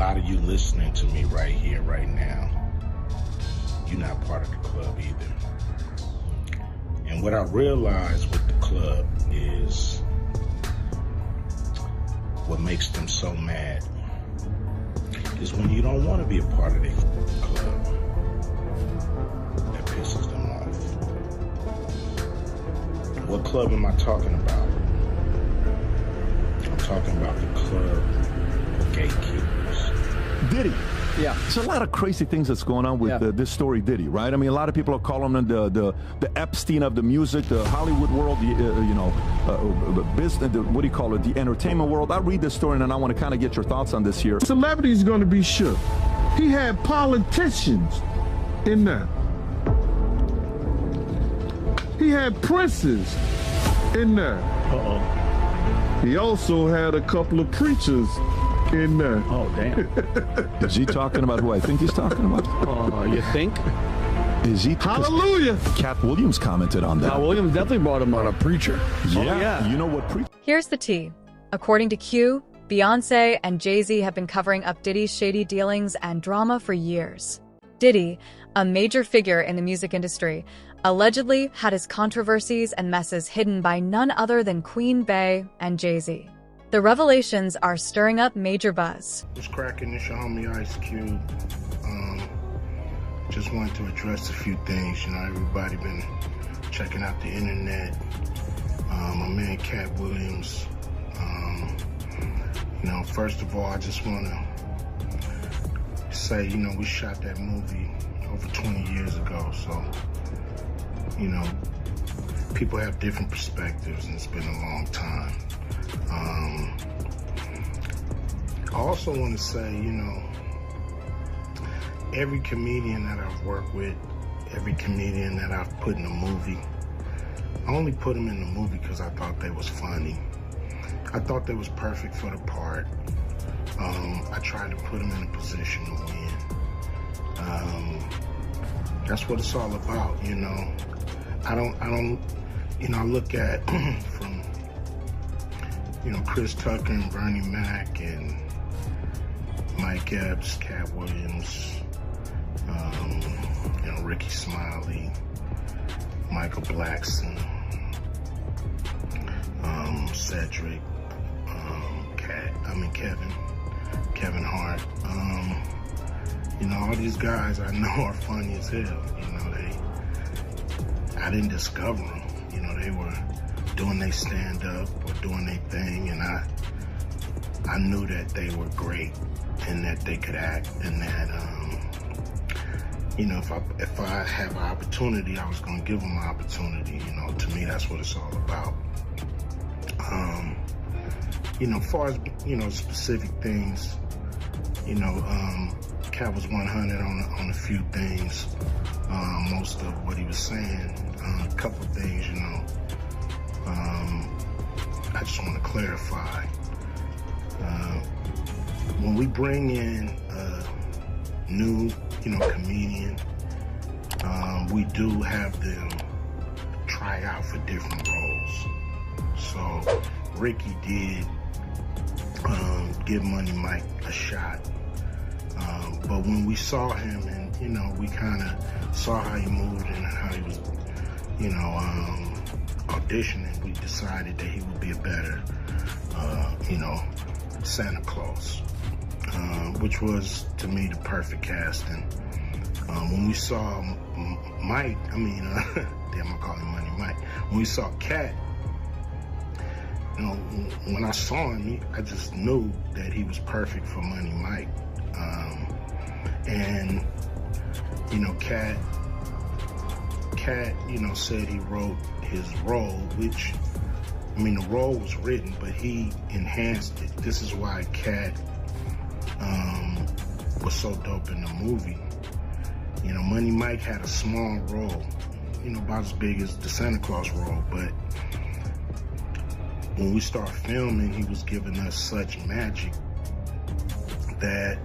lot of you listening to me right here, right now, you're not part of the club either. And what I realized with the club is what makes them so mad is when you don't want to be a part of their club. That pisses them off. What club am I talking about? I'm talking about the club of gatekeepers. Diddy. Yeah. There's a lot of crazy things that's going on with this story, Diddy, right? I mean, a lot of people are calling him the Epstein of the music, the Hollywood world, the business, what do you call it, the entertainment world. I'll read this story, and I want to kind of get your thoughts on this here. Celebrities going to be shook. He had politicians in there. He had princes in there. Uh-oh. He also had a couple of preachers in there. Oh, damn. Is he talking about who I think he's talking about? You think? Is he? Hallelujah. Cat Williams commented on that. Cat Williams definitely brought him on a preacher. Yeah. You know what preacher? Here's the tea. According to Q, Beyonce and Jay-Z have been covering up Diddy's shady dealings and drama for years. Diddy, a major figure in the music industry, allegedly had his controversies and messes hidden by none other than Queen Bey and Jay-Z. The revelations are stirring up major buzz. What's cracking? It's your homie Ice Cube. Just wanted to address a few things. You know, everybody been checking out the internet. My man Cat Williams. First of all, I just want to say, we shot that movie over 20 years ago. So, people have different perspectives, and it's been a long time. I also want to say, every comedian that I've worked with, every comedian that I've put in a movie, I only put them in the movie because I thought they was funny. I thought they was perfect for the part. I tried to put them in a position to win. That's what it's all about, I look at from, Chris Tucker and Bernie Mac and Mike Epps, Cat Williams, Ricky Smiley, Michael Blackson, Cedric, Kevin Hart. All these guys I know are funny as hell. I didn't discover them. They were doing their stand-up or doing their thing, and I knew that they were great and that they could act, and that if I have an opportunity, I was gonna give them an opportunity. To me, that's what it's all about. As far as specific things, Cat was 100 on a few things. Most of what he was saying, a couple of things, I just want to clarify. When we bring in a new, comedian, we do have them try out for different roles. So Ricky did give Money Mike a shot. But when we saw him and, we kind of saw how he moved and how he was, auditioning, we decided that he would be a better, Santa Claus, which was, to me, the perfect casting. When we saw Mike, damn, I call him Money Mike. When we saw Cat, when I saw him, I just knew that he was perfect for Money Mike. And, Cat, said he wrote his role, which, the role was written, but he enhanced it. This is why Cat was so dope in the movie. Money Mike had a small role, about as big as the Santa Claus role, but when we started filming, he was giving us such magic that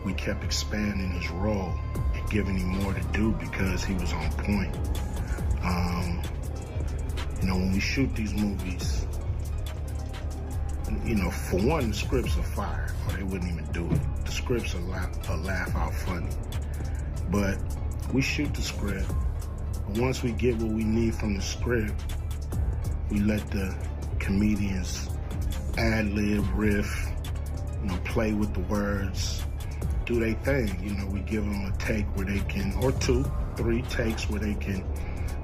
we kept expanding his role and giving him more to do because he was on point. When we shoot these movies, for one, the scripts are fire, or they wouldn't even do it. The script's a laugh out funny. But we shoot the script. But once we get what we need from the script, we let the comedians ad-lib, riff, play with the words, do their thing. We give them a take where they can, or 2, 3 takes where they can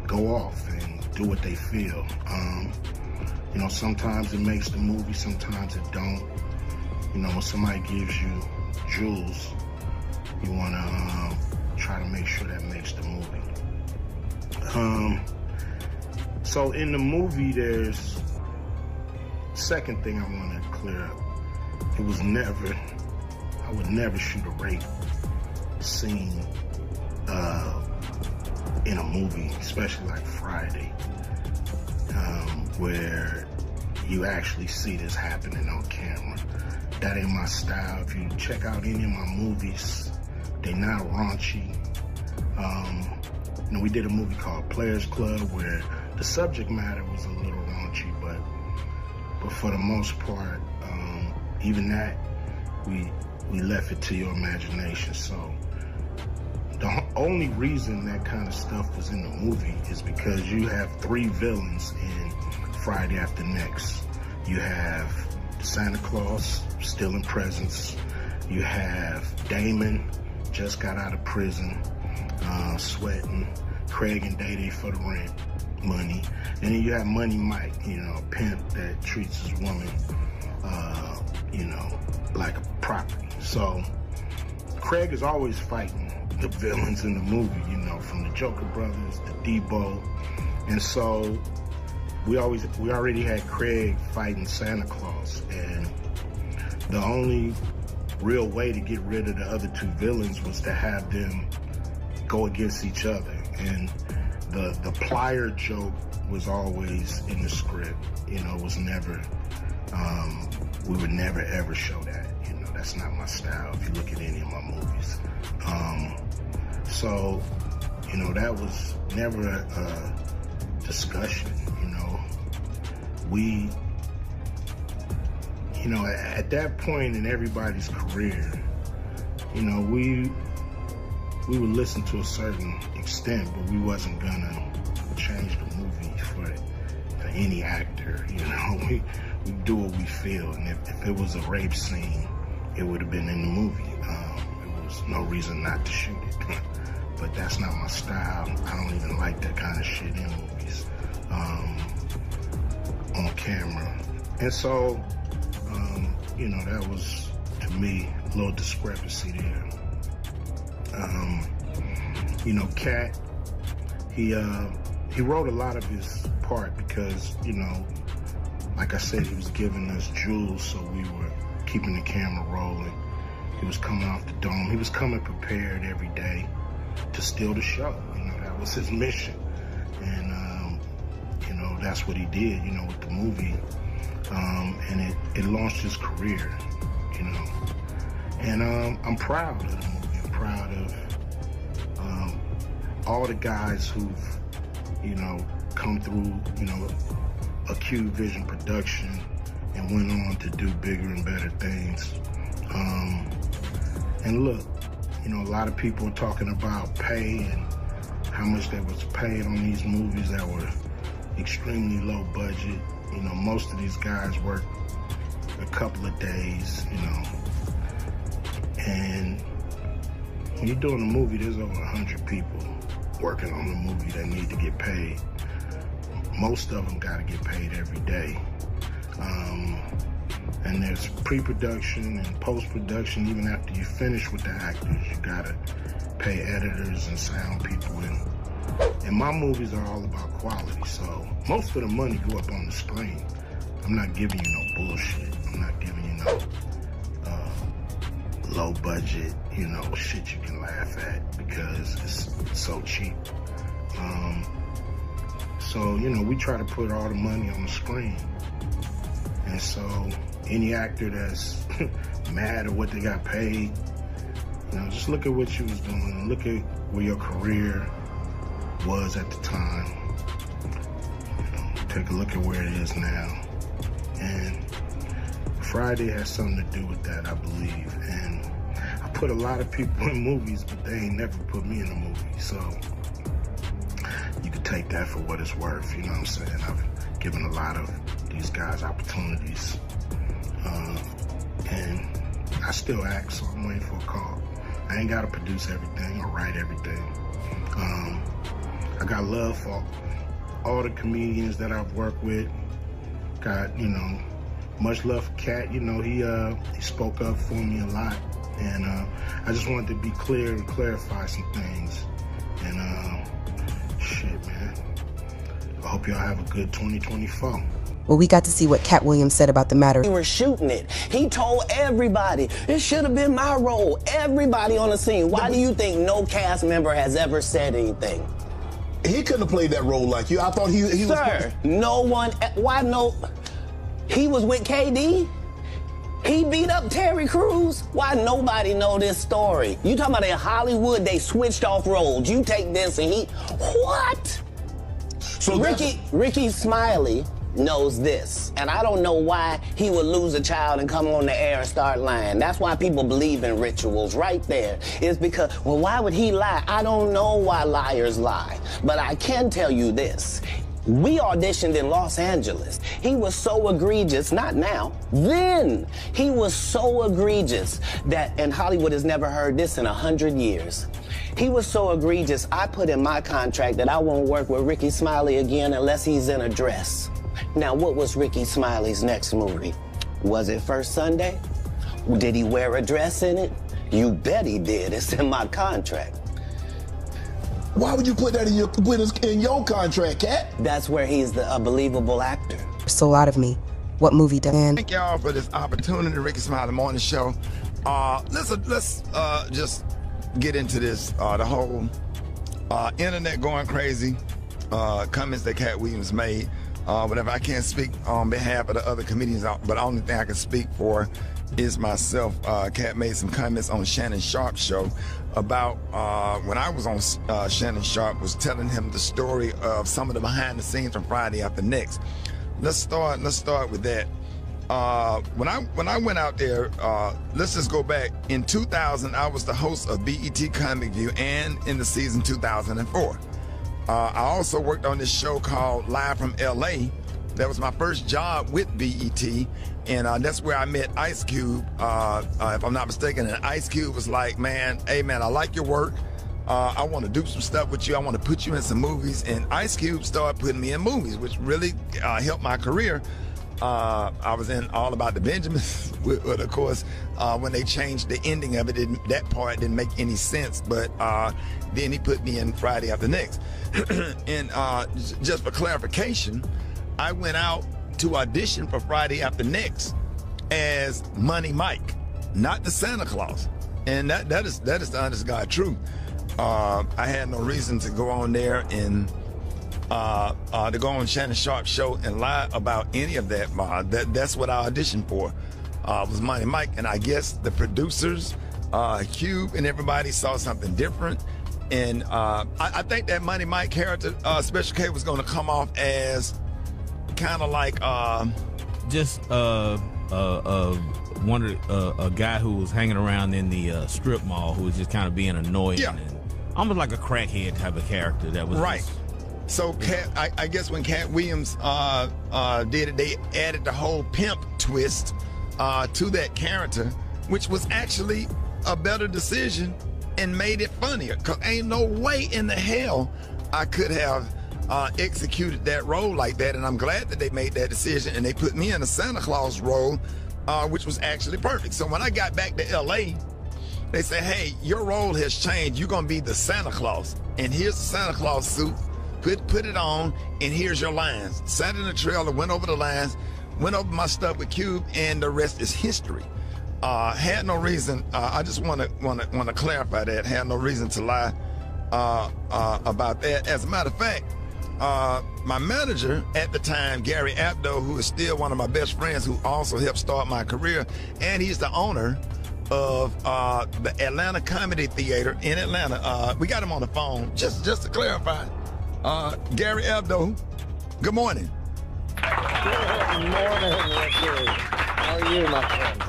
go off and do what they feel. Sometimes it makes the movie, sometimes it don't. When somebody gives you jewels, you want to try to make sure that makes the movie. So in the movie, there's second thing I want to clear up. I would never shoot a rape scene in a movie, especially like Friday, where you actually see this happening on camera. That ain't my style. If you check out any of my movies, they're not raunchy. We did a movie called Players Club where the subject matter was a little raunchy, but for the most part, even that, we left it to your imagination. So the only reason that kind of stuff was in the movie is because you have 3 villains in Friday After Next. You have Santa Claus stealing presents. You have Damon, just got out of prison, sweating. Craig and Day for the rent money. And then you have Money Mike, a pimp that treats his woman, like a property. So Craig is always fighting the villains in the movie, from the Joker Brothers, the Debo. And so we already had Craig fighting Santa Claus. And the only real way to get rid of the other 2 villains was to have them go against each other. And the plier joke was always in the script. It was never, we would never ever show that. That's not my style if you look at any of my movies. So, that was never a discussion. We, at that point in everybody's career, we would listen to a certain extent, but we wasn't gonna change the movie for any actor. We do what we feel, and if it was a rape scene, it would have been in the movie. There was no reason not to shoot it. But that's not my style. I don't even like that kind of shit in movies, on camera. And so, that was, to me, a little discrepancy there. Cat, he wrote a lot of his part because, like I said, he was giving us jewels, so we were keeping the camera rolling. He was coming off the dome. He was coming prepared every day to steal the show. That was his mission. And, that's what he did, with the movie. And it launched his career, And I'm proud of the movie. I'm proud of all the guys who've, come through, Acute Vision Production and went on to do bigger and better things. And look, a lot of people are talking about pay and how much they was paid on these movies that were extremely low budget. Most of these guys work a couple of days, and when you're doing a movie, there's over 100 people working on the movie that need to get paid. Most of them got to get paid every day. And there's pre-production and post-production. Even after you finish with the actors, you got to pay editors and sound people. And my movies are all about quality, so most of the money go up on the screen. I'm not giving you no bullshit. I'm not giving you no low budget, shit you can laugh at because it's so cheap. So, we try to put all the money on the screen. And so any actor that's mad at what they got paid, just look at what you was doing. Look at where your career was at the time. Take a look at where it is now. And Friday has something to do with that, I believe. put a lot of people in movies, but they ain't never put me in a movie. So you can take that for what it's worth, you know what I'm saying? I've given a lot of these guys opportunities. And I still act, so I'm waiting for a call. I ain't gotta produce everything or write everything. I got love for all the comedians that I've worked with. Got, you know, much love for Cat. You know, he spoke up for me a lot. And I just wanted to be clear and clarify some things. And shit, man. I hope y'all have a good 2024. Well, we got to see what Cat Williams said about the matter. We were shooting it. He told everybody, it should have been my role. Everybody on the scene. Why do you think no cast member has ever said anything? He couldn't have played that role like you. I thought he was... Sir, no one... Why no... He was with KD? He beat up Terry Crews? Why nobody know this story? You talking about in Hollywood, they switched off roles. You take this and he... What? So Ricky Smiley knows this, and I don't know why he would lose a child and come on the air and start lying. That's why people believe in rituals right there. It's because, well, why would he lie? I don't know why liars lie, but I can tell you this. We auditioned in Los Angeles. He was so egregious, not now, then. He was so egregious that, and Hollywood has never heard this in 100 years. He was so egregious, I put in my contract that I won't work with Ricky Smiley again unless he's in a dress. Now, what was Ricky Smiley's next movie? Was it First Sunday? Did he wear a dress in it? You bet he did. It's in my contract. Why would you put that in your contract, Cat? That's where he's a believable actor. So out of me. What movie, Dan? Thank y'all for this opportunity, Ricky Smiley Morning Show. Let's just get into this. The whole internet going crazy, comments that Cat Williams made. Whatever, I can't speak on behalf of the other comedians, but the only thing I can speak for is myself. Cat made some comments on Shannon Sharp's show about when I was on Shannon Sharp, was telling him the story of some of the behind the scenes from Friday After Next. Let's start with that. When I went out there, let's just go back. In 2000, I was the host of BET Comic View, and in the season 2004. I also worked on this show called Live from LA. That was my first job with BET, and that's where I met Ice Cube, if I'm not mistaken. And Ice Cube was like, man, hey man, I like your work. I want to do some stuff with you. I want to put you in some movies. And Ice Cube started putting me in movies, which really helped my career. I was in All About the Benjamins, but of course, when they changed the ending of it, that part didn't make any sense. But then he put me in Friday After Next. And just for clarification, I went out to audition for Friday After Next as Money Mike, not the Santa Claus. And that is the honest God truth. I had no reason to go on there and to go on Shannon Sharp's show and lie about any of that. That's what I auditioned for, was Money Mike. And I guess the producers, Cube and everybody saw something different. And I think that Money Mike character, Special K, was going to come off as kind of like just a guy who was hanging around in the strip mall, who was just kind of being annoying, and almost like a crackhead type of character. That was right. So I guess when Cat Williams did it, they added the whole pimp twist to that character, which was actually a better decision and made it funnier. Cause ain't no way in the hell I could have executed that role like that. And I'm glad that they made that decision and they put me in a Santa Claus role, which was actually perfect. So when I got back to LA, they said, hey, your role has changed. You're gonna be the Santa Claus. And here's the Santa Claus suit. Put it on, and here's your lines. Sat in the trailer, went over the lines, went over my stuff with Cube, and the rest is history. Had no reason. I just want to clarify that. Had no reason to lie about that. As a matter of fact, my manager at the time, Gary Abdo, who is still one of my best friends, who also helped start my career, and he's the owner of the Atlanta Comedy Theater in Atlanta. We got him on the phone just to clarify. Gary Abdo, good morning. Good morning, Ricky. How are you, my friend?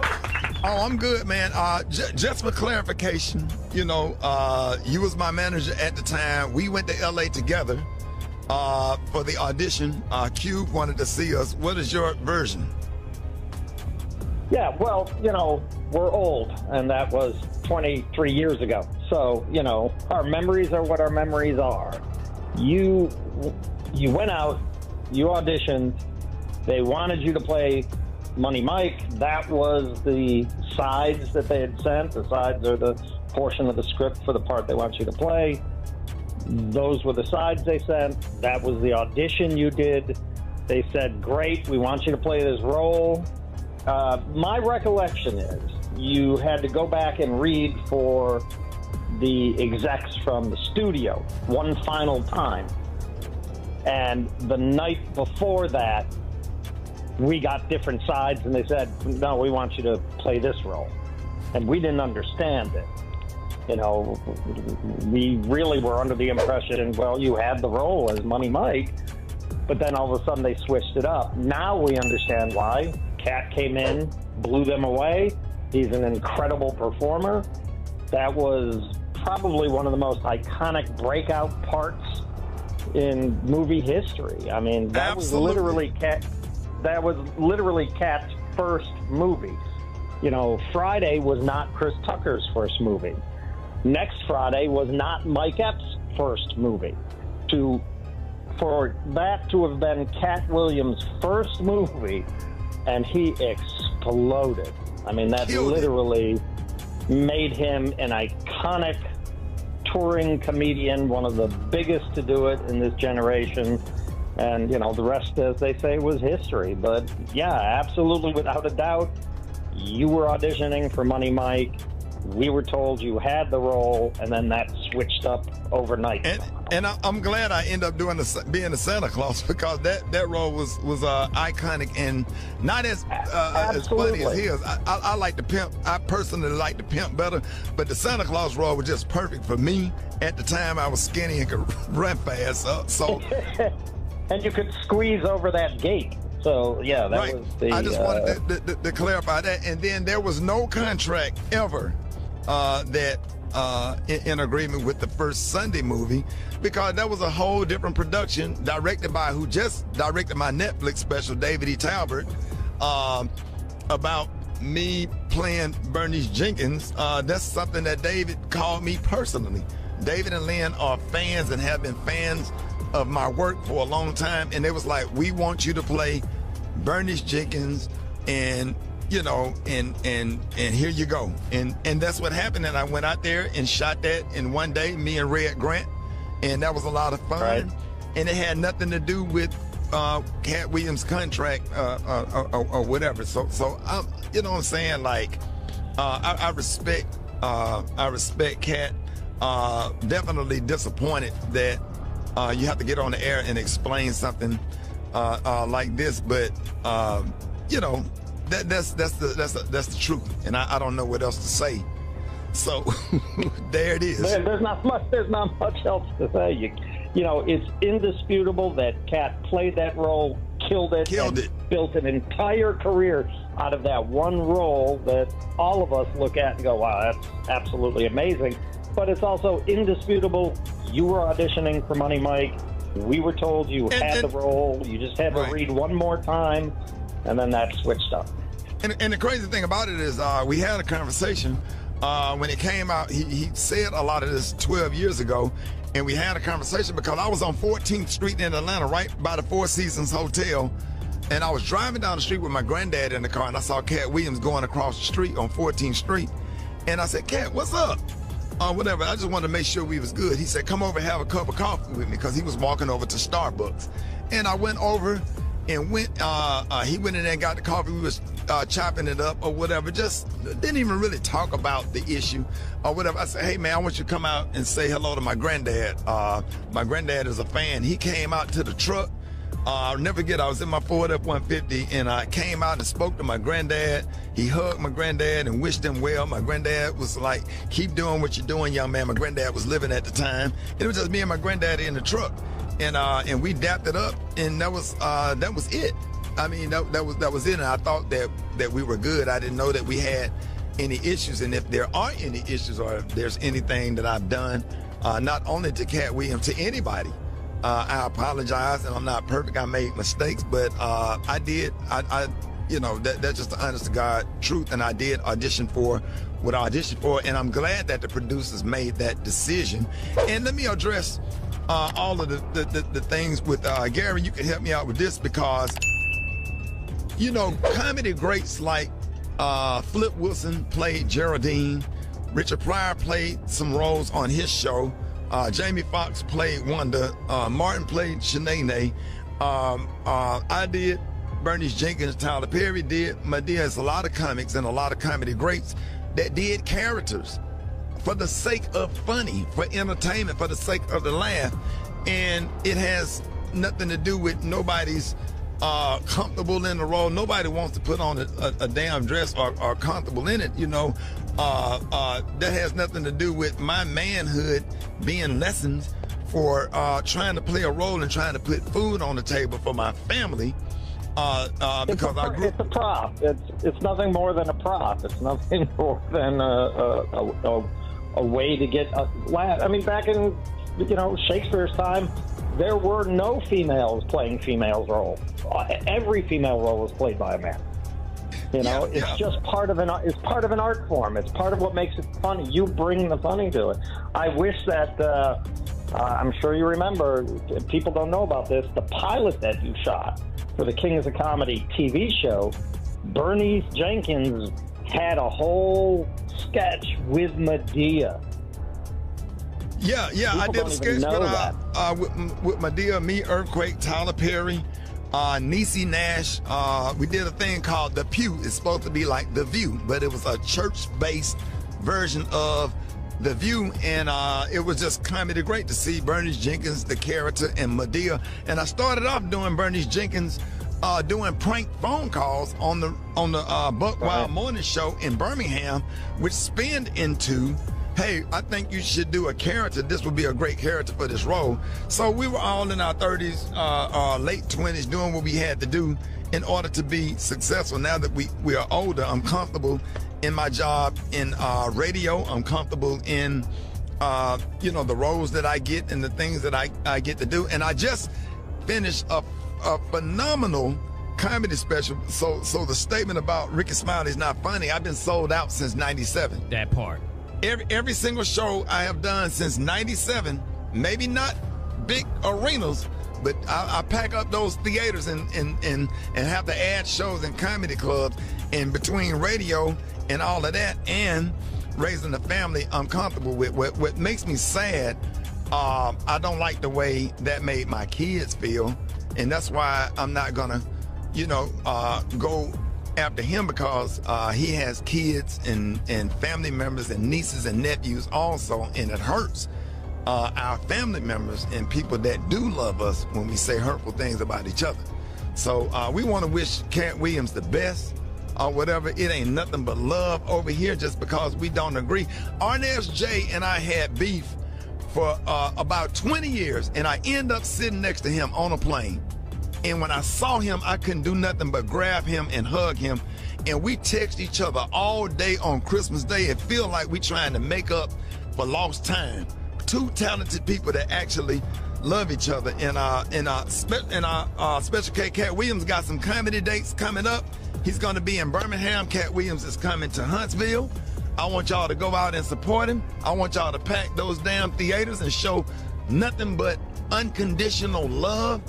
Oh, I'm good, man. Just for clarification, you know, you was my manager at the time. We went to LA together for the audition. Cube wanted to see us. What is your version? Yeah, well, you know, we're old, and that was 23 years ago. So, you know, our memories are what our memories are. You went out, you auditioned, they wanted you to play Money Mike. That was the sides that they had sent. The sides are the portion of the script for the part they want you to play. Those were the sides they sent. That was the audition you did. They said, great, we want you to play this role. My recollection is you had to go back and read for the execs from the studio one final time. And the night before that, we got different sides, and they said, no, we want you to play this role. And we didn't understand it. You know, we really were under the impression, well, you had the role as Money Mike, but then all of a sudden they switched it up. Now we understand why. Cat came in, blew them away. He's an incredible performer. That was probably one of the most iconic breakout parts in movie history. I mean, that was literally Cat's first movie. You know, Friday was not Chris Tucker's first movie. Next Friday was not Mike Epps' first movie. For that to have been Cat Williams' first movie, and he exploded. I mean, that literally made him an iconic touring comedian, one of the biggest to do it in this generation. And, you know, the rest, as they say, was history. But, yeah, absolutely, without a doubt, you were auditioning for Money Mike. We were told you had the role, and then that switched up overnight. And I'm glad I ended up being the Santa Claus, because that role was iconic and not as funny as his. I like the pimp. I personally like the pimp better, but the Santa Claus role was just perfect for me. At the time, I was skinny and could run fast. So and you could squeeze over that gate. So, yeah, that was the... I just wanted to clarify that. And then there was no contract ever that in agreement with the first Sunday movie, because that was a whole different production directed by who just directed my Netflix special, David E. Talbert, about me playing Bernice Jenkins. That's something that David called me personally. David and Lynn are fans and have been fans of my work for a long time, and it was like, we want you to play Bernice Jenkins, and you know, and here you go. And that's what happened. And I went out there and shot that in one day, me and Red Grant, and that was a lot of fun. Right. And it had nothing to do with Cat Williams' contract or whatever. So you know what I'm saying? Like, I respect Cat. Definitely disappointed that you have to get on the air and explain something like this, but you know, that's the truth, and I don't know what else to say. So there it is. There's not much else to say. You know, it's indisputable that Cat played that role, killed it, built an entire career out of that one role that all of us look at and go, wow, that's absolutely amazing. But it's also indisputable you were auditioning for Money Mike. We were told you had the role. You just had to read one more time, and then that switched up. And the crazy thing about it is we had a conversation when it came out. He said a lot of this 12 years ago, and we had a conversation because I was on 14th Street in Atlanta, right by the Four Seasons Hotel, and I was driving down the street with my granddad in the car, and I saw Cat Williams going across the street on 14th Street, and I said, Cat, what's up? Whatever, I just wanted to make sure we was good. He said, come over and have a cup of coffee with me, because he was walking over to Starbucks. And I went over and he went in there and got the coffee. We was chopping it up or whatever. Just didn't even really talk about the issue or whatever. I said, hey man, I want you to come out and say hello to my granddad. My granddad is a fan. He came out to the truck. I'll never forget, I was in my Ford F-150, and I came out and spoke to my granddad. He hugged my granddad and wished him well. My granddad was like, keep doing what you're doing, young man. My granddad was living at the time. It was just me and my granddad in the truck, and we dapped it up, and that was it. I mean, that was it. And I thought that that we were good. I didn't know that we had any issues, and if there are any issues or if there's anything that I've done, not only to Cat Williams, to anybody, I apologize, and I'm not perfect. I made mistakes, but I did. You know, that's just the honest to God truth, and I did audition for what I auditioned for, and I'm glad that the producers made that decision. And let me address all of the things with Gary. You can help me out with this, because, you know, comedy greats like Flip Wilson played Geraldine, Richard Pryor played some roles on his show, Jamie Foxx played Wanda, Martin played Shanae, I did, Bernice Jenkins, Tyler Perry did, Madea. Has a lot of comics and a lot of comedy greats that did characters for the sake of funny, for entertainment, for the sake of the laugh. And it has nothing to do with nobody's comfortable in the role. Nobody wants to put on a damn dress or comfortable in it, you know. That has nothing to do with my manhood being lessened for trying to play a role and trying to put food on the table for my family. Because it's a prop. It's nothing more than a prop. It's nothing more than a way to get a laugh. I mean, back in, you know, Shakespeare's time, there were no females playing female roles. Every female role was played by a man. You know, it's just part of it's part of an art form. It's part of what makes it funny. You bring the funny to it. I wish that I'm sure you remember. People don't know about this. The pilot that you shot for the Kings of Comedy TV show, Bernice Jenkins had a whole sketch with Madea. Yeah, I did a sketch with Madea, me, Earthquake, Tyler Perry, Niecy Nash. We did a thing called The Pew. It's supposed to be like The View, but it was a church-based version of The View, and it was just comedy great to see Bernice Jenkins, the character, and Madea. And I started off doing Bernice Jenkins doing prank phone calls on the Buck Wild Morning Show in Birmingham, which spinned into, hey, I think you should do a character. This would be a great character for this role. So we were all in our 30s, late 20s, doing what we had to do in order to be successful. Now that we are older, I'm comfortable in my job in radio. I'm comfortable in, you know, the roles that I get and the things that I get to do. And I just finished a phenomenal comedy special. So the statement about Ricky Smiley is not funny, I've been sold out since 97. That part. Every single show I have done since 97, maybe not big arenas, but I pack up those theaters and have to add shows in comedy clubs. And between radio and all of that and raising a family, I'm comfortable with. What makes me sad, I don't like the way that made my kids feel. And that's why I'm not gonna, you know, go after him, because he has kids and family members and nieces and nephews also, and it hurts our family members and people that do love us when we say hurtful things about each other. So we want to wish Cat Williams the best or whatever. It ain't nothing but love over here just because we don't agree. Arnez J and I had beef for about 20 years, and I end up sitting next to him on a plane. And when I saw him, I couldn't do nothing but grab him and hug him. And we text each other all day on Christmas Day. It feels like we trying to make up for lost time. Two talented people that actually love each other. And our Special K, Cat Williams, got some comedy dates coming up. He's going to be in Birmingham. Cat Williams is coming to Huntsville. I want y'all to go out and support him. I want y'all to pack those damn theaters and show nothing but unconditional love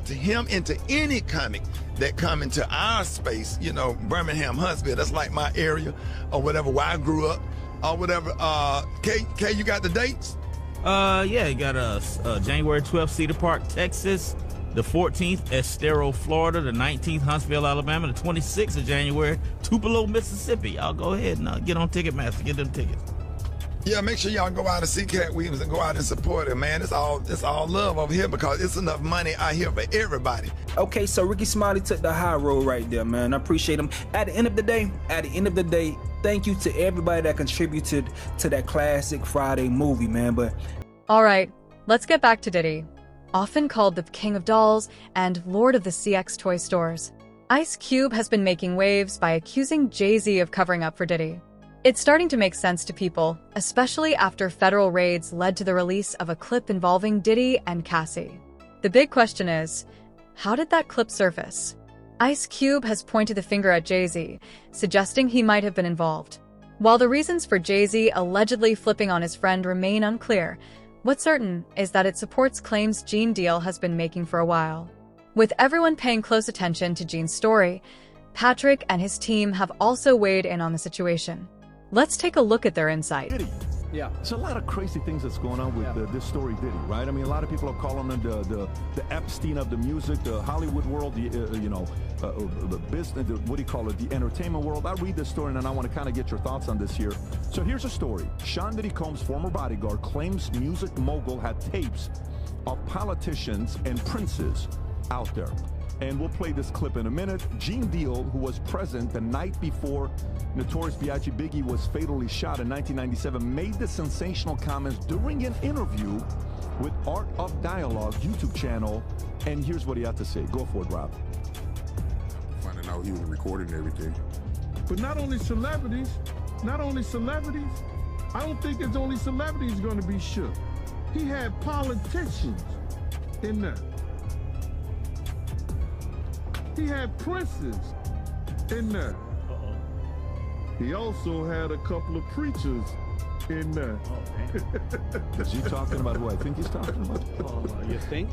to him and to any comic that come into our space, you know, Birmingham, Huntsville. That's like my area or whatever, where I grew up or whatever. K, you got the dates? Yeah, you got January 12th, Cedar Park, Texas. The 14th, Estero, Florida. The 19th, Huntsville, Alabama. The 26th of January, Tupelo, Mississippi. Y'all go ahead and get on Ticketmaster, get them tickets. Yeah, make sure y'all go out and see Cat Williams and go out and support him, man. It's all love over here because it's enough money out here for everybody. Okay, so Ricky Smiley took the high road right there, man. I appreciate him. At the end of the day, thank you to everybody that contributed to that classic Friday movie, man. But all right, let's get back to Diddy. Often called the King of Dolls and Lord of the CX toy stores, Ice Cube has been making waves by accusing Jay-Z of covering up for Diddy. It's starting to make sense to people, especially after federal raids led to the release of a clip involving Diddy and Cassie. The big question is, how did that clip surface? Ice Cube has pointed the finger at Jay-Z, suggesting he might have been involved. While the reasons for Jay-Z allegedly flipping on his friend remain unclear, what's certain is that it supports claims Gene Deal has been making for a while. With everyone paying close attention to Gene's story, Patrick and his team have also weighed in on the situation. Let's take a look at their insight. Diddy. Yeah. There's a lot of crazy things that's going on with this story, Diddy, right? I mean, a lot of people are calling him the Epstein of the music, the Hollywood world, the business, what do you call it, the entertainment world. I read this story and I want to kind of get your thoughts on this here. So here's a story. Sean Diddy Combs' former bodyguard claims music mogul had tapes of politicians and princes out there. And we'll play this clip in a minute. Gene Deal, who was present the night before Notorious B.I.G. Biggie was fatally shot in 1997, made the sensational comments during an interview with Art of Dialogue YouTube channel. And here's what he had to say. Go for it, Rob. Finding out he was recording everything. But not only celebrities, I don't think it's only celebrities going to be shook. He had politicians in there. He had princes in there. He also had a couple of preachers in there. Is he talking about who I think he's talking about? You think?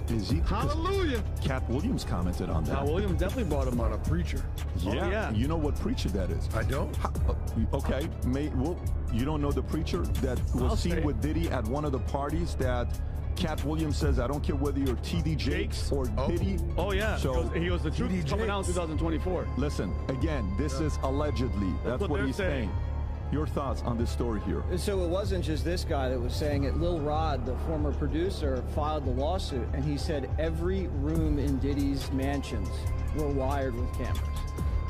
Is he? Hallelujah. Cat Williams commented on that. Cat Williams definitely brought him on a preacher. Yeah. You know what preacher that is? I don't. Okay. You don't know the preacher that was seen with Diddy at one of the parties that Cat Williams says, I don't care whether you're TD Jakes or Diddy. Oh, yeah. So he was the truth coming out in 2024. Listen, again, this is allegedly. That's what he's saying. Your thoughts on this story here? So it wasn't just this guy that was saying it. Lil Rod, the former producer, filed the lawsuit, and he said every room in Diddy's mansions were wired with cameras.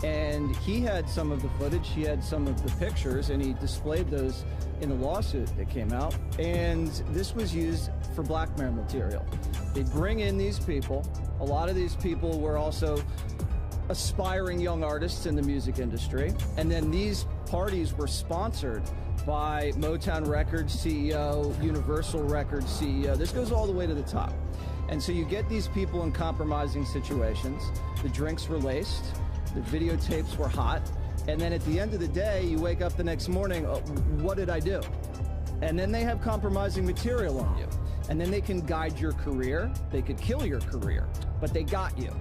And he had some of the footage, he had some of the pictures, and he displayed those in the lawsuit that came out. And this was used for blackmail material. They'd bring in these people. A lot of these people were also aspiring young artists in the music industry. And then these parties were sponsored by Motown Records CEO, Universal Records CEO. This goes all the way to the top. And so you get these people in compromising situations. The drinks were laced. The videotapes were hot. And then at the end of the day, you wake up the next morning, what did I do? And then they have compromising material on you. And then they can guide your career. They could kill your career, but they got you.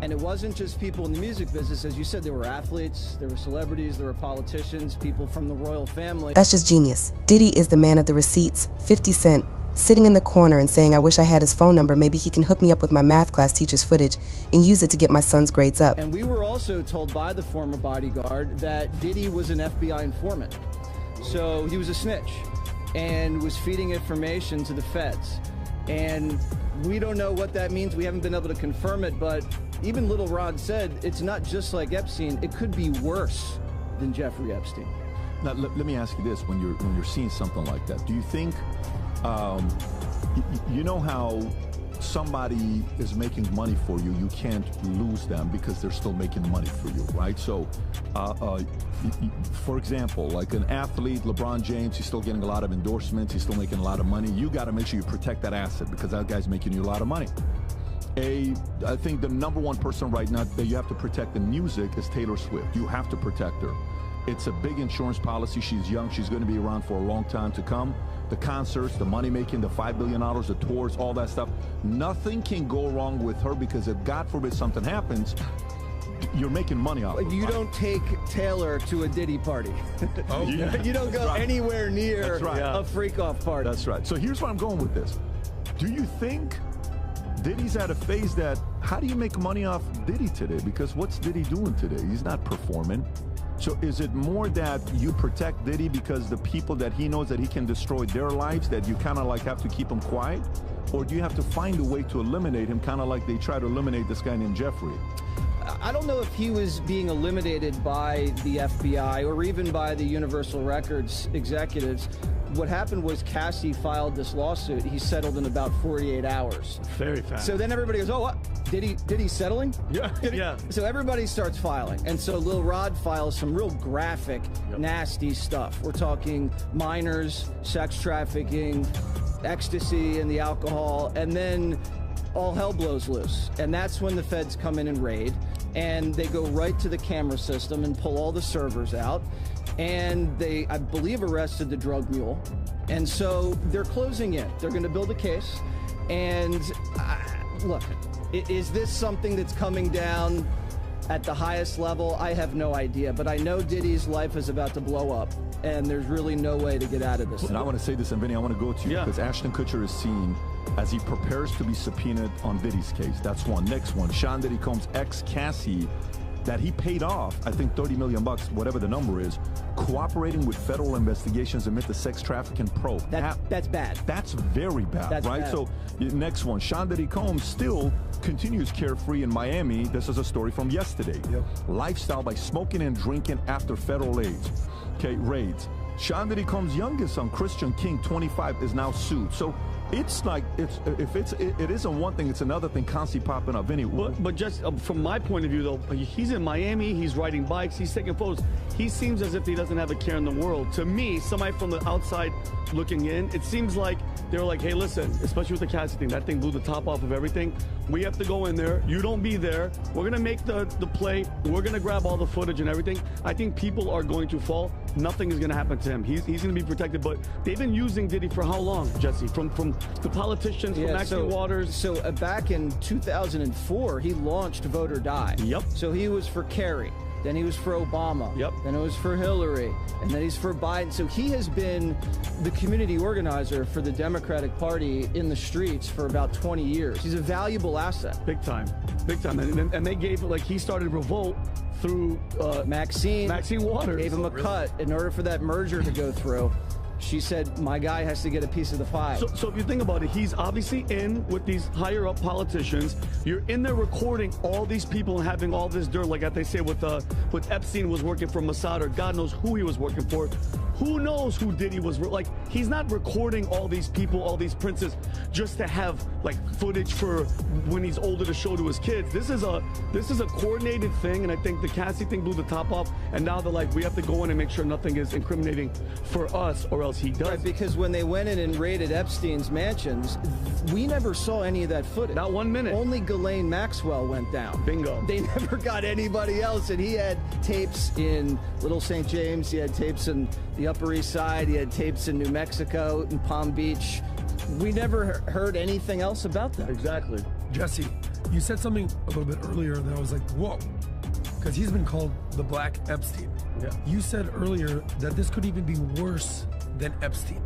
And it wasn't just people in the music business. As you said, there were athletes, there were celebrities, there were politicians, people from the royal family. That's just genius. Diddy is the man of the receipts, 50 Cent, sitting in the corner and saying, I wish I had his phone number. Maybe he can hook me up with my math class teacher's footage and use it to get my son's grades up. And we were also told by the former bodyguard that Diddy was an FBI informant. So he was a snitch and was feeding information to the feds. And we don't know what that means. We haven't been able to confirm it, but even Little Rod said it's not just like Epstein. It could be worse than Jeffrey Epstein. Now, let me ask you this: when you're seeing something like that, do you think, you know how somebody is making money for you, you can't lose them because they're still making money for you, right? So, for example, like an athlete, LeBron James, he's still getting a lot of endorsements, he's still making a lot of money. You got to make sure you protect that asset because that guy's making you a lot of money. I think the number one person right now that you have to protect in music is Taylor Swift. You have to protect her. It's a big insurance policy. She's young. She's going to be around for a long time to come. The concerts, the money making, the $5 billion, the tours, all that stuff. Nothing can go wrong with her because if God forbid something happens, you're making money off of it. You don't take Taylor to a Diddy party. Oh, yeah. You don't go anywhere near a freak-off party. That's right. So here's where I'm going with this. Do you think Diddy's at a phase that, how do you make money off Diddy today? Because what's Diddy doing today? He's not performing. So is it more that you protect Diddy because the people that he knows that he can destroy their lives, that you kind of like have to keep him quiet? Or do you have to find a way to eliminate him, kind of like they try to eliminate this guy named Jeffrey? I don't know if he was being eliminated by the FBI or even by the Universal Records executives, what happened was Cassie filed this lawsuit. He settled in about 48 hours. Very fast. So then everybody goes, oh, what? Did he settling? Yeah, yeah. So everybody starts filing. And so Lil Rod files some real graphic, nasty stuff. We're talking minors, sex trafficking, ecstasy and the alcohol, and then all hell blows loose. And that's when the feds come in and raid, and they go right to the camera system and pull all the servers out. And they, I believe, arrested the drug mule. And so they're closing in. They're going to build a case. And look, is this something that's coming down at the highest level? I have no idea. But I know Diddy's life is about to blow up. And there's really no way to get out of this. And I want to say this, and Vinny, I want to go to you because Ashton Kutcher is seen as he prepares to be subpoenaed on Diddy's case. That's one. Next one, Sean Diddy Combs' ex-Cassie, that he paid off, I think $30 million, whatever the number is, cooperating with federal investigations amid the sex trafficking probe. That's bad. That's very bad, That's right? bad. So, next one, Sean Diddy Combs still continues carefree in Miami. This is a story from yesterday. Lifestyle by smoking and drinking after federal raids. Sean Diddy Combs' youngest son, Christian King, 25, is now sued. So it's like it isn't one thing, it's another thing constantly popping up. Vinny, but just from my point of view, though, he's in Miami, he's riding bikes, he's taking photos. He seems as if he doesn't have a care in the world. To me, somebody from the outside looking in, it seems like they're like, hey, listen, especially with the Cassie thing, that thing blew the top off of everything. We have to go in there. You don't be there. We're going to make the play. We're going to grab all the footage and everything. I think people are going to fall. Nothing is going to happen to him. He's going to be protected. But they've been using Diddy for how long, Jesse? From the politicians, from Maxine Waters. So back in 2004, he launched Vote or Die. Yep. So he was for Kerry. Then he was for Obama. Yep. Then it was for Hillary. And then he's for Biden. So he has been the community organizer for the Democratic Party in the streets for about 20 years. He's a valuable asset. Big time. Big time. And they gave, like, he started Revolt through Maxine Waters. Gave him a cut in order for that merger to go through. She said, my guy has to get a piece of the pie. So if you think about it, he's obviously in with these higher up politicians. You're in there recording all these people and having all this dirt, like they say with Epstein was working for Mossad, or God knows who he was working for. Who knows who Diddy was, like, he's not recording all these people, all these princes, just to have like footage for when he's older to show to his kids. This is a coordinated thing, and I think the Cassie thing blew the top off, and now they're like, we have to go in and make sure nothing is incriminating for us, or else he does. Right, because when they went in and raided Epstein's mansions, we never saw any of that footage. Not 1 minute. Only Ghislaine Maxwell went down. Bingo. They never got anybody else, and he had tapes in Little St. James, he had tapes in the Upper East Side, he had tapes in New Mexico, in Palm Beach. We never heard anything else about that. Exactly. Jesse, you said something a little bit earlier that I was like, whoa, because he's been called the Black Epstein. Yeah. You said earlier that this could even be worse than Epstein.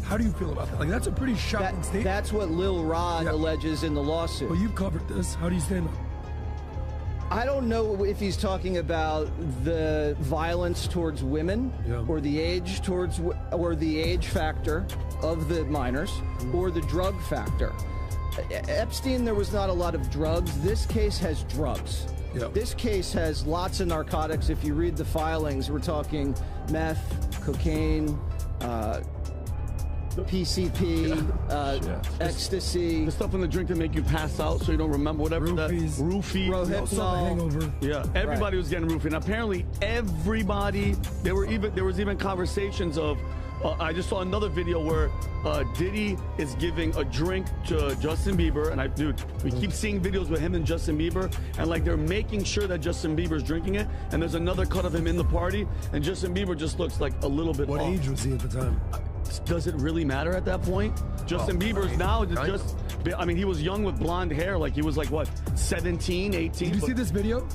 How do you feel about that? Like, that's a pretty shocking statement. That's what Lil Rod alleges in the lawsuit. Well, you've covered this. How do you stand on it? I don't know if he's talking about the violence towards women, or the age or the age factor of the minors, or the drug factor. Epstein, there was not a lot of drugs. This case has drugs. This case has lots of narcotics. If you read the filings, we're talking meth, cocaine, PCP, ecstasy. The stuff in the drink to make you pass out so you don't remember whatever. Roofie. Rohypnol. Yeah, everybody was getting roofie. And apparently everybody, there was even conversations of, I just saw another video where Diddy is giving a drink to Justin Bieber, and we keep seeing videos with him and Justin Bieber, and like they're making sure that Justin Bieber's drinking it, and there's another cut of him in the party, and Justin Bieber just looks like a little bit What off. age was he at the time? Does it really matter at that point? Justin Bieber's now just, I mean, he was young with blonde hair, like he was like, what, 17, 18? Did you see this video?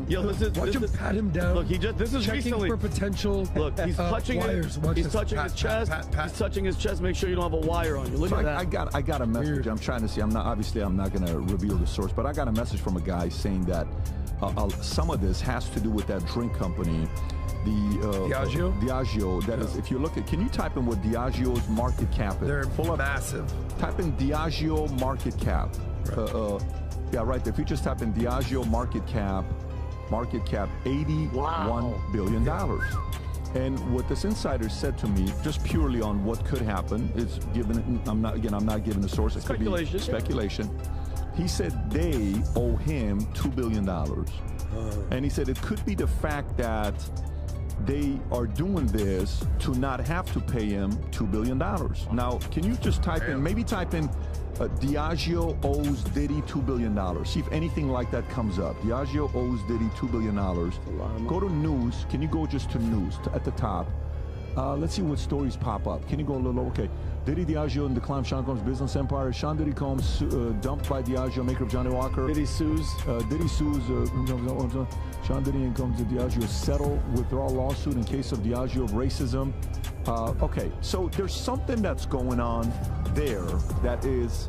Yo, Watch him pat him down. Look, this is checking recently. for potential Look, he's touching wires. He's touching his chest. He's touching his chest. Make sure you don't have a wire on you. Look at that. I got a message. Weird. I'm trying to see. I'm not going to reveal the source, but I got a message from a guy saying that some of this has to do with that drink company, Diageo. That is, if you look at, can you type in what Diageo's market cap is? They're massive. Type in Diageo market cap. Right. Yeah, right there. If you just type in Diageo market cap, $81 billion. And what this insider said to me, just purely on what could happen, is given, I'm not giving the source. It Speculation. Could be speculation. He said they owe him $2 billion. And he said it could be the fact that they are doing this to not have to pay him $2 billion. Now, can you just type in, maybe type in Diageo owes Diddy $2 billion. See if anything like that comes up. Diageo owes Diddy $2 billion. Go to news. Can you go just to news at the top? Let's see what stories pop up. Can you go a little, okay. Diddy Diageo in decline of Sean Combs' business empire. Sean Diddy Combs dumped by Diageo, maker of Johnny Walker. Diddy sues. Sean Diddy and Combs and Diageo settle withdrawal lawsuit in case of Diageo of racism. Okay, so there's something that's going on there that is,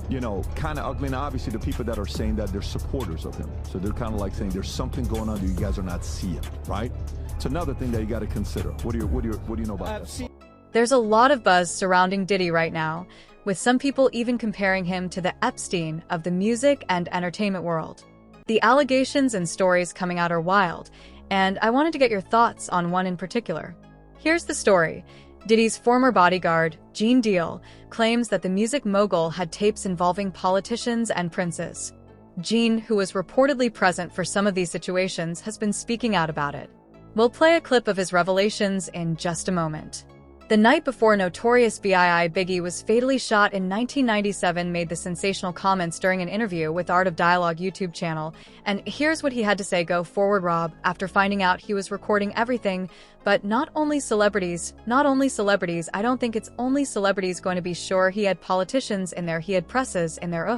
you know, kind of ugly. Now, obviously, the people that are saying that, they're supporters of him. So they're kind of like saying there's something going on that you guys are not seeing, right? It's another thing that you got to consider. What do you know about that? There's a lot of buzz surrounding Diddy right now, with some people even comparing him to the Epstein of the music and entertainment world. The allegations and stories coming out are wild, and I wanted to get your thoughts on one in particular. Here's the story. Diddy's former bodyguard, Gene Deal, claims that the music mogul had tapes involving politicians and princes. Gene, who was reportedly present for some of these situations, has been speaking out about it. We'll play a clip of his revelations in just a moment. The night before Notorious B.I.I. Biggie was fatally shot in 1997 made the sensational comments during an interview with Art of Dialogue YouTube channel, and here's what he had to say. Go forward, Rob, after finding out he was recording everything, but not only celebrities, I don't think it's only celebrities going to be sure he had politicians in there, he had presses in there,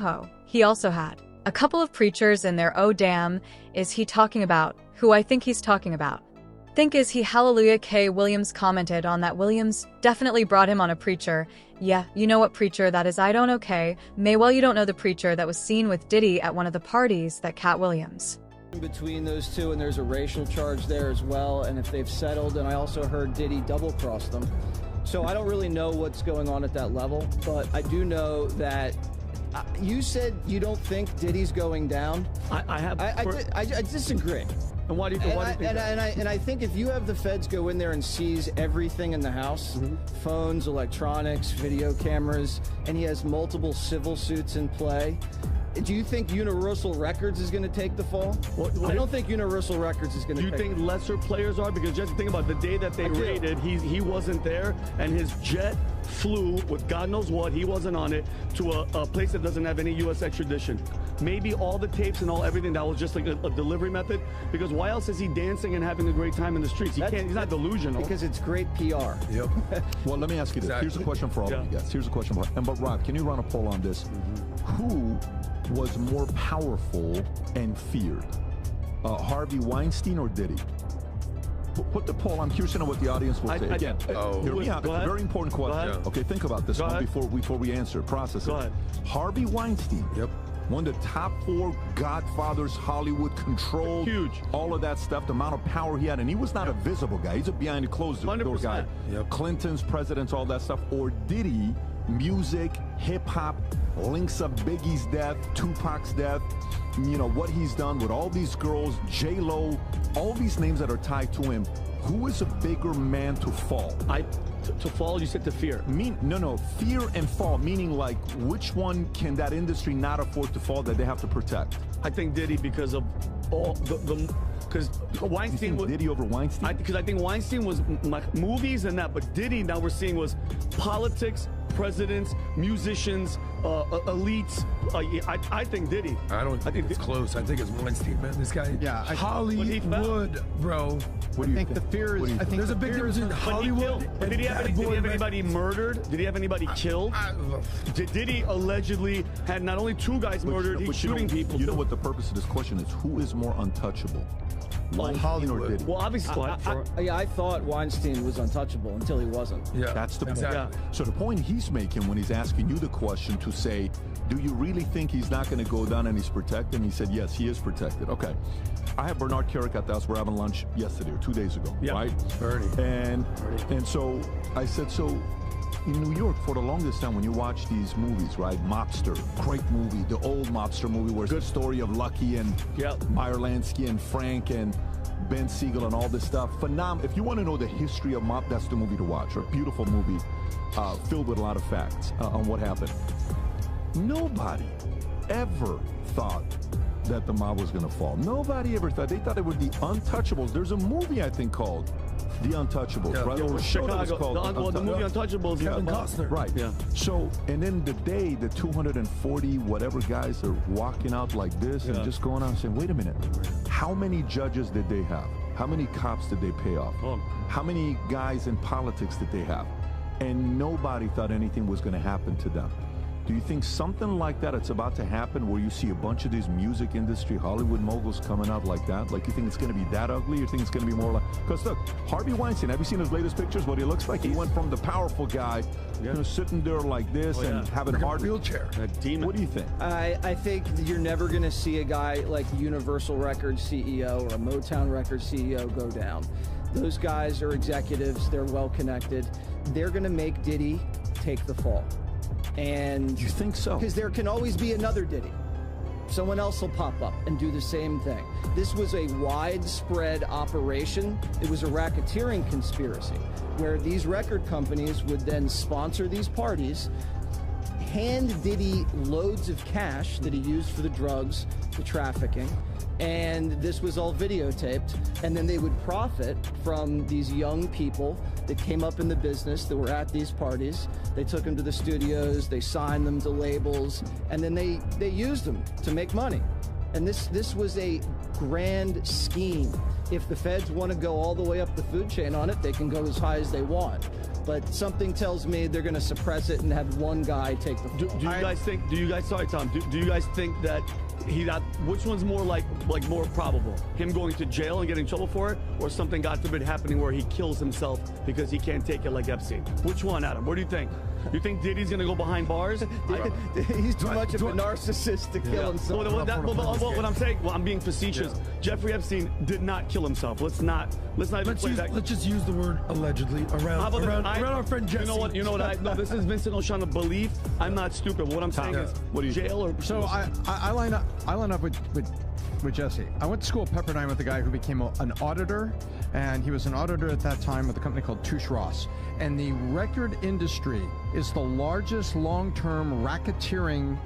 he also had a couple of preachers in there, oh damn, is he talking about who I think he's talking about? Think is he Hallelujah. K. Williams commented on that. Williams definitely brought him on a preacher. Yeah, you know what preacher that is. I don't. Okay. Well, you don't know the preacher that was seen with Diddy at one of the parties, that Cat Williams. Between those two, and there's a racial charge there as well, and if they've settled, and I also heard Diddy double-cross them. So I don't really know what's going on at that level, but I do know that you said you don't think Diddy's going down. I disagree. And why do you think that? And I think if you have the feds go in there and seize everything in the house, phones, electronics, video cameras, and he has multiple civil suits in play, do you think Universal Records is going to take the fall? I don't think Universal Records is going to take the fall. Do you think lesser players are? Because just think about the day that they raided, he wasn't there, and his jet flew with God knows what, he wasn't on it, to a place that doesn't have any U.S. extradition. Maybe all the tapes and everything, that was just like a delivery method, because why else is he dancing and having a great time in the streets? He's not delusional. Because it's great PR. Yep. Well, let me ask you this. Here's a question for all of you guys. Here's a question for but Rob, can you run a poll on this? Who was more powerful and feared? Harvey Weinstein or Diddy? Put the poll. I'm curious to know what the audience will say. Again, hear me out. It's a very important question. Okay, think about this one before we answer. Process it. Harvey Weinstein. Yep. One of the top 4 Godfathers, Hollywood controlled. Huge. All of that stuff, the amount of power he had. And he was not a visible guy. He's a behind the closed door guy. Yep. Clintons, presidents, all that stuff. Or Diddy, music, hip-hop, links of Biggie's death, Tupac's death, you know, what he's done with all these girls, J-Lo, all these names that are tied to him. Who is a bigger man to fall? To fall, you said to fear. No, fear and fall, meaning like which one can that industry not afford to fall that they have to protect? I think Diddy, because of all because Weinstein was Diddy over Weinstein. Because I think Weinstein was movies and that, but Diddy now we're seeing was politics, presidents, musicians, elites. I think Diddy. I think it's close. I think it's Weinstein, man. This guy, Hollywood, bro. I think the fear is. I think there's a big difference in Hollywood. Did he have anybody murdered? Did he have anybody killed? Did he allegedly had not only 2 guys murdered, he's shooting people. You know what the purpose of this question is? Who is more untouchable? Hollywood. Or Diddy? Well, obviously, I thought Weinstein was untouchable until he wasn't. Yeah, that's the point. Exactly. So the point he's making when he's asking you the question to say, do you really think he's not going to go down and he's protected? And he said, yes, he is protected. Okay. I had Bernard Carrick at the house. We're having lunch yesterday or 2 days ago, right? Bernie. And so I said, so in New York, for the longest time, when you watch these movies, right? Mobster, great movie, the old Mobster movie, where it's the story of Lucky and Meyer Lansky and Frank and Ben Siegel and all this stuff. If you want to know the history of mob, that's the movie to watch. A beautiful movie filled with a lot of facts on what happened. Nobody ever thought that the mob was going to fall. Nobody ever thought. They thought it were the Untouchables. There's a movie, I think, called The Untouchables, right? Yeah, Chicago. The movie Untouchables. Kevin Hart. Right. Yeah. So, and then the day the 240 whatever guys are walking out like this and just going out saying, wait a minute, how many judges did they have? How many cops did they pay off? How many guys in politics did they have? And nobody thought anything was going to happen to them. Do you think something like that it's about to happen where you see a bunch of these music industry, Hollywood moguls coming out like that? Like, you think it's going to be that ugly? You think it's going to be more like... Because, look, Harvey Weinstein, have you seen his latest pictures, what he looks like? He went from the powerful guy, you know, sitting there like this and having hard... wheelchair. A demon. What do you think? I think you're never going to see a guy like Universal Records CEO or a Motown Records CEO go down. Those guys are executives. They're well-connected. They're going to make Diddy take the fall. And you think so? Because there can always be another Diddy. Someone else will pop up and do the same thing. This was a widespread operation. It was a racketeering conspiracy where these record companies would then sponsor these parties, hand Diddy loads of cash that he used for the drugs, the trafficking, and this was all videotaped, and then they would profit from these young people that came up in the business that were at these parties. They took them to the studios, they signed them to labels, and then they used them to make money. And this was a grand scheme. If the feds want to go all the way up the food chain on it, they can go as high as they want. But something tells me they're going to suppress it and have one guy take the fall. Do you guys, sorry Tom, do you guys think that which one's more like more probable? Him going to jail and getting in trouble for it, or something, God forbid, happening where he kills himself because he can't take it like Epstein? Which one, Adam? What do you think? You think Diddy's gonna go behind bars? He's too much of a narcissist to kill himself. What I'm saying, I'm being facetious. Jeffrey Epstein did not kill himself. Let's just use the word allegedly around our friend Jesse. You know what? No, this is Vincent O'Shannon's belief. I'm not stupid. What I'm saying is, jail or so. I line up with Jesse. I went to school at Pepperdine with a guy who became an auditor, and he was an auditor at that time with a company called Touche Ross. And the record industry is the largest long-term racketeering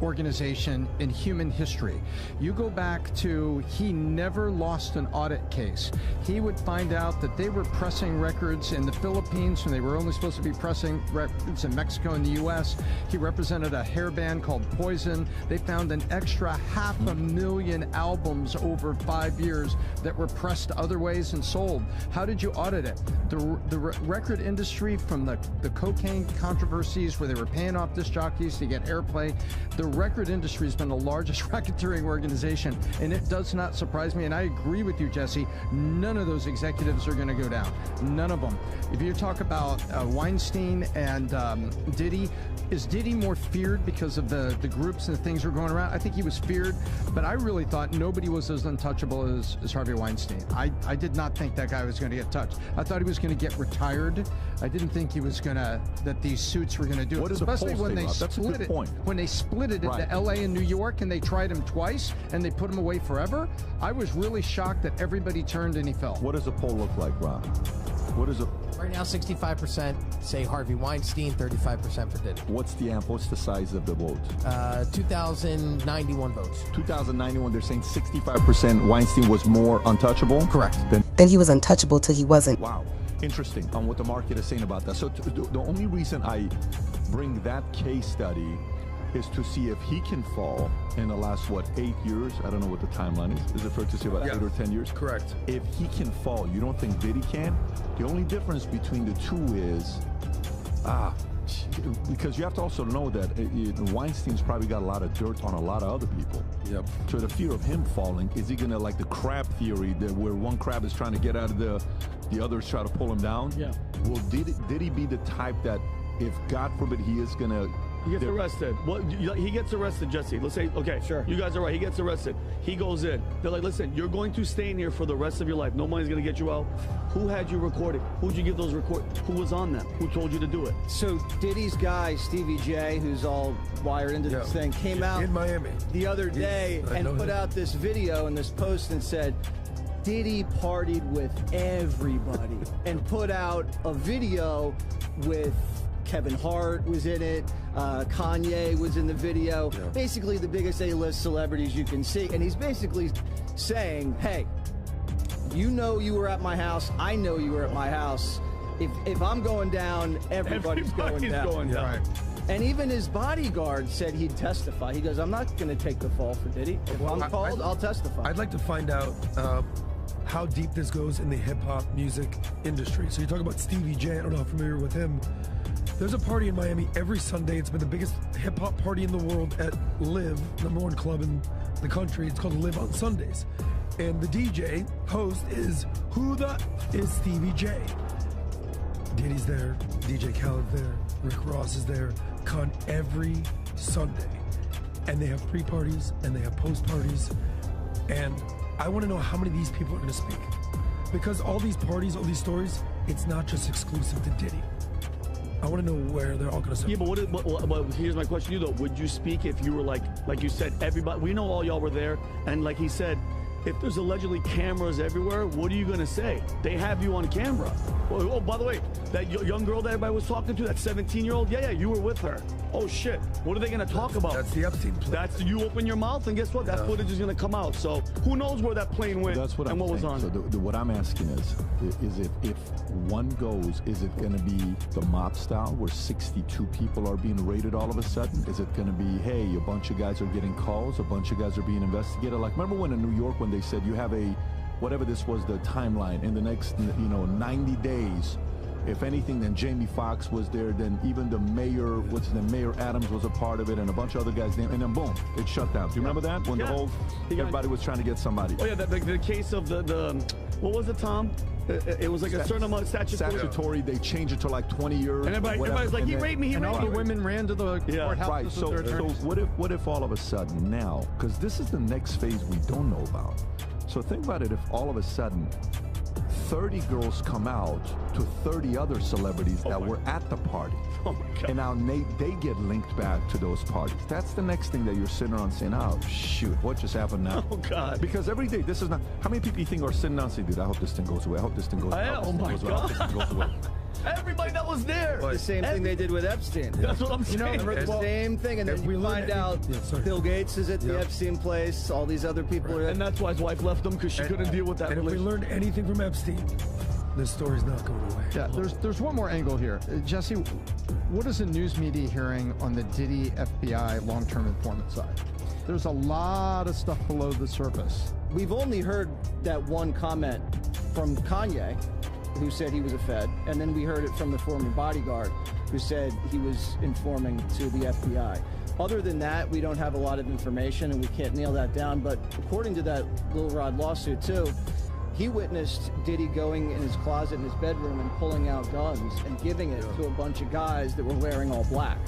organization in human history. You go back to, he never lost an audit case. He would find out that they were pressing records in the Philippines when they were only supposed to be pressing records in Mexico and the US. He represented a hair band called Poison. They found an extra 500,000 albums over 5 years that were pressed other ways and sold. How did you audit it? The record industry, from the cocaine controversies where they were paying off disc jockeys to get airplay, the record industry has been the largest racketeering organization, and it does not surprise me, and I agree with you, Jesse, none of those executives are going to go down. None of them. If you talk about Weinstein and Diddy, is Diddy more feared because of the groups and the things that are going around? I think he was feared, but I really thought nobody was as untouchable as Harvey Weinstein. I did not think that guy was going to get touched. I thought he was going to get retired. I didn't think he was going to, that these suits were going to do it, especially when they split it. When they split it into LA and New York and they tried him twice and they put him away forever, I was really shocked that everybody turned and he fell. What does the poll look like, Ron? What is it? Right now, 65% say Harvey Weinstein, 35% for Diddy. What's the size of the vote? 2,091 votes. 2,091, they're saying 65% Weinstein was more untouchable? Correct. Then he was untouchable till he wasn't. Wow. Interesting on what the market is saying about that. So the only reason I bring that case study is to see if he can fall in the last, 8 years? I don't know what the timeline is. Is it fair to say about 8 or 10 years? Correct. If he can fall, you don't think Diddy can? The only difference between the two is, because you have to also know that Weinstein's probably got a lot of dirt on a lot of other people. Yep. So the fear of him falling, is he going to, like the crab theory, where one crab is trying to get out of the others try to pull him down? Yeah. Will Diddy be the type that, if God forbid he is going to He gets arrested. Well, he gets arrested, Jesse. Let's say, okay, sure. You guys are right. He gets arrested. He goes in. They're like, listen, you're going to stay in here for the rest of your life. No money's going to get you out. Who had you recording? Who'd you give those Who was on them? Who told you to do it? So Diddy's guy, Stevie J, who's all wired into this thing, came out in Miami the other day and put out this video and this post and said, Diddy partied with everybody, and put out a video with Kevin Hart was in it, Kanye was in the video, basically the biggest A-list celebrities you can see, and he's basically saying, hey, you know you were at my house, I know you were at my house, if I'm going down, everybody's going down. Right. And even his bodyguard said he'd testify. He goes, I'm not going to take the fall for Diddy. If I'm called, I'll testify. I'd like to find out how deep this goes in the hip-hop music industry. So you talk about Stevie J, I don't know how familiar with him. There's a party in Miami every Sunday. It's been the biggest hip-hop party in the world at Live, #1 club in the country. It's called Live on Sundays. And the DJ host is is Stevie J. Diddy's there, DJ Khaled's there, Rick Ross is there, every Sunday. And they have pre-parties and they have post-parties. And I want to know how many of these people are going to speak. Because all these parties, all these stories, it's not just exclusive to Diddy. I want to know where they're all going to speak. Yeah, but here's my question to you, though. Would you speak if you were like you said, everybody, we know all y'all were there, and like he said, if there's allegedly cameras everywhere, what are you going to say? They have you on camera. Oh, by the way, that young girl that everybody was talking to, that 17-year-old, yeah, you were with her. Oh, shit. What are they going to talk about? That's the Epstein plane. That's, you open your mouth, and guess what? That footage is going to come out. So who knows where that plane went and what was on. So what I'm asking is if one goes, is it going to be the mob style where 62 people are being raided all of a sudden? Is it going to be, hey, a bunch of guys are getting calls, a bunch of guys are being investigated? Like, remember when in New York when they said you have a, whatever this was, the timeline, in the next, 90 days, if anything, then Jamie Foxx was there, then even the mayor, Mayor Adams was a part of it, and a bunch of other guys, and then boom, it shut down. Do you remember that? When the whole, everybody was trying to get somebody. Oh yeah, the case of the what was it, Tom? It was like a certain amount of statutory. They changed it to like 20 years. And everybody's like, he raped me, he raped me. And all the women ran to the courthouse. Right, so what if all of a sudden now, because this is the next phase we don't know about. So think about it, if all of a sudden 30 girls come out to 30 other celebrities that were at the party. Oh my God. And now they get linked back to those parties. That's the next thing that you're sitting around saying, oh, shoot, what just happened now? Oh, God. Because every day, this is not, how many people you think are sitting down and saying, dude, I hope this thing goes away. I hope this thing goes away. Oh, my God. Everybody that was there. The same thing they did with Epstein. That's what I'm saying. The same thing, and then you find out Bill Gates is at the Epstein place, all these other people are at. And that's why his wife left him, because she couldn't deal with that. And if we learned anything from Epstein, this story's not going away. Yeah, there's one more angle here. Jesse, what is the news media hearing on the Diddy FBI long-term informant side? There's a lot of stuff below the surface. We've only heard that one comment from Kanye, who said he was a Fed, and then we heard it from the former bodyguard, who said he was informing to the FBI. Other than that, we don't have a lot of information, and we can't nail that down, but according to that Lil Rod lawsuit, too, he witnessed Diddy going in his closet in his bedroom and pulling out guns and giving it to a bunch of guys that were wearing all black.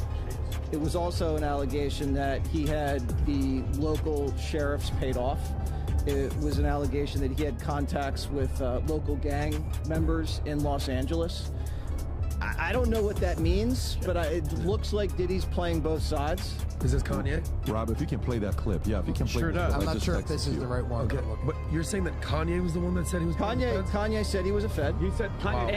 It was also an allegation that he had the local sheriffs paid off. It was an allegation that he had contacts with local gang members in Los Angeles. I don't know what that means, but it looks like Diddy's playing both sides. Is this Kanye? Rob, if you can play that clip. Yeah, if you can play sure that clip. I'm not sure if this is the right one. Okay, but you're saying that Kanye was the one that said he was Kanye said he was a Fed. He said Kanye.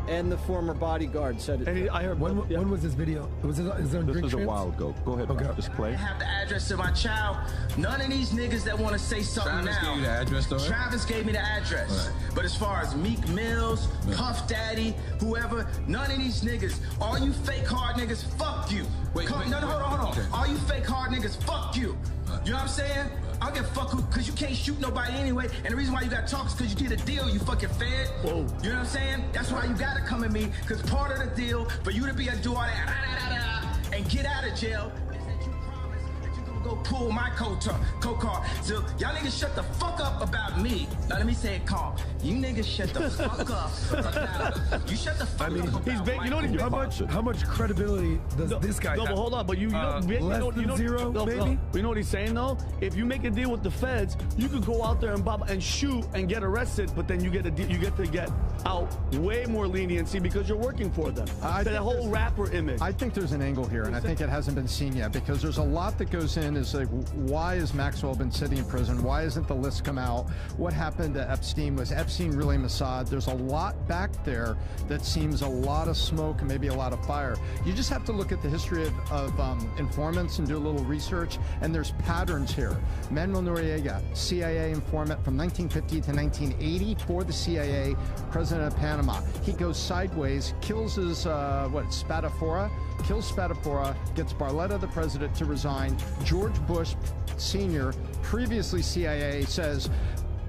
And the former bodyguard said it. And I heard when was this video? Was it? Is there this was a while ago. Go ahead. Okay. Just play. I have the address to my child. None of these niggas that want to say something Travis now. Gave you the address, though, right? Travis gave me the address. Right. But as far as Meek Mills, Puff Daddy, whoever, none of these niggas. All you fake hard niggas, fuck you. Hold on. Okay. All you fake hard niggas, fuck you. You know what I'm saying? I don't give a fuck because you can't shoot nobody anyway. And the reason why you got to talk is because you did a deal, you fucking fed. Whoa. You know what I'm saying? That's why you got to come at me, because part of the deal for you to be able to do all that and get out of jail is that you promise that you're going go pull my co-car. So y'all niggas shut the fuck up about me. Now let me say it calm. You niggas shut the fuck up. You shut the fuck up about you know what how much credibility does this guy no, have? but hold on, but you know, less than zero, maybe? You know what he's saying though? If you make a deal with the feds, you could go out there and shoot and get arrested, but then you get to get out way more leniency because you're working for them. That whole rapper image. I think there's an angle here, and I think it hasn't been seen yet, because there's a lot that goes in. Is like, why has Maxwell been sitting in prison? Why hasn't the list come out? What happened to Epstein? Was Epstein really Mossad? There's a lot back there that seems a lot of smoke and maybe a lot of fire. You just have to look at the history of informants and do a little research, and there's patterns here. Manuel Noriega, CIA informant from 1950 to 1980 for the CIA, president of Panama. He goes sideways, kills his, Spadafora, kills Spadafora, gets Barletta, the president, to resign. George Bush Sr., previously CIA, says,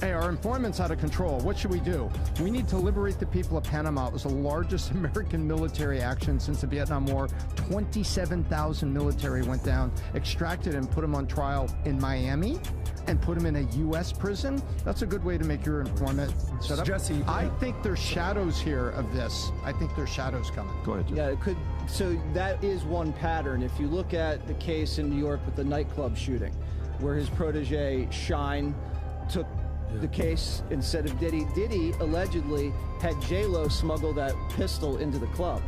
hey, our informant's out of control. What should we do? We need to liberate the people of Panama. It was the largest American military action since the Vietnam War. 27,000 military went down, extracted and put them on trial in Miami, and put them in a U.S. prison. That's a good way to make your informant set up. Jesse, I think there's shadows here of this. I think there's shadows coming. Go ahead, Jesse. Yeah, it could. So that is one pattern. If you look at the case in New York with the nightclub shooting, where his protege Shine took the case instead of Diddy. Diddy allegedly had J-Lo smuggle that pistol into the club,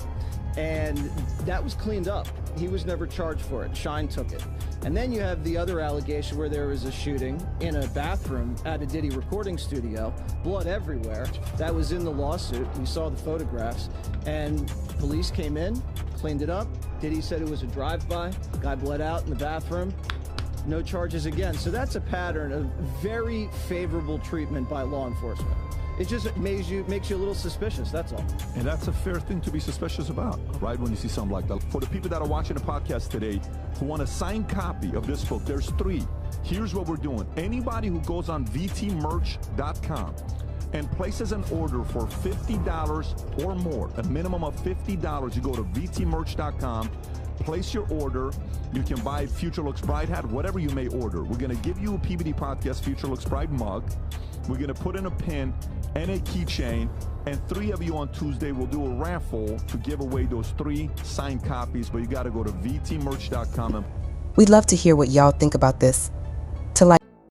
and that was cleaned up. He was never charged for it. Shine took it. And then you have the other allegation where there was a shooting in a bathroom at a Diddy recording studio, blood everywhere. That was in the lawsuit. You saw the photographs, and police came in, cleaned it up. Diddy said it was a drive-by. Guy bled out in the bathroom. No charges again. So that's a pattern of very favorable treatment by law enforcement. It just makes you a little suspicious, that's all. And that's a fair thing to be suspicious about, right, when you see something like that. For the people that are watching the podcast today who want a signed copy of this book, there's 3. Here's what we're doing. Anybody who goes on vtmerch.com and places an order for $50 or more, a minimum of $50, you go to vtmerch.com, place your order. You can buy Future Looks Bright hat, whatever you may order. We're going to give you a PBD Podcast Future Looks Bright mug. We're going to put in a pin and a keychain, and 3 of you on Tuesday will do a raffle to give away those 3 signed copies, but you got to go to vtmerch.com. We'd love to hear what y'all think about this.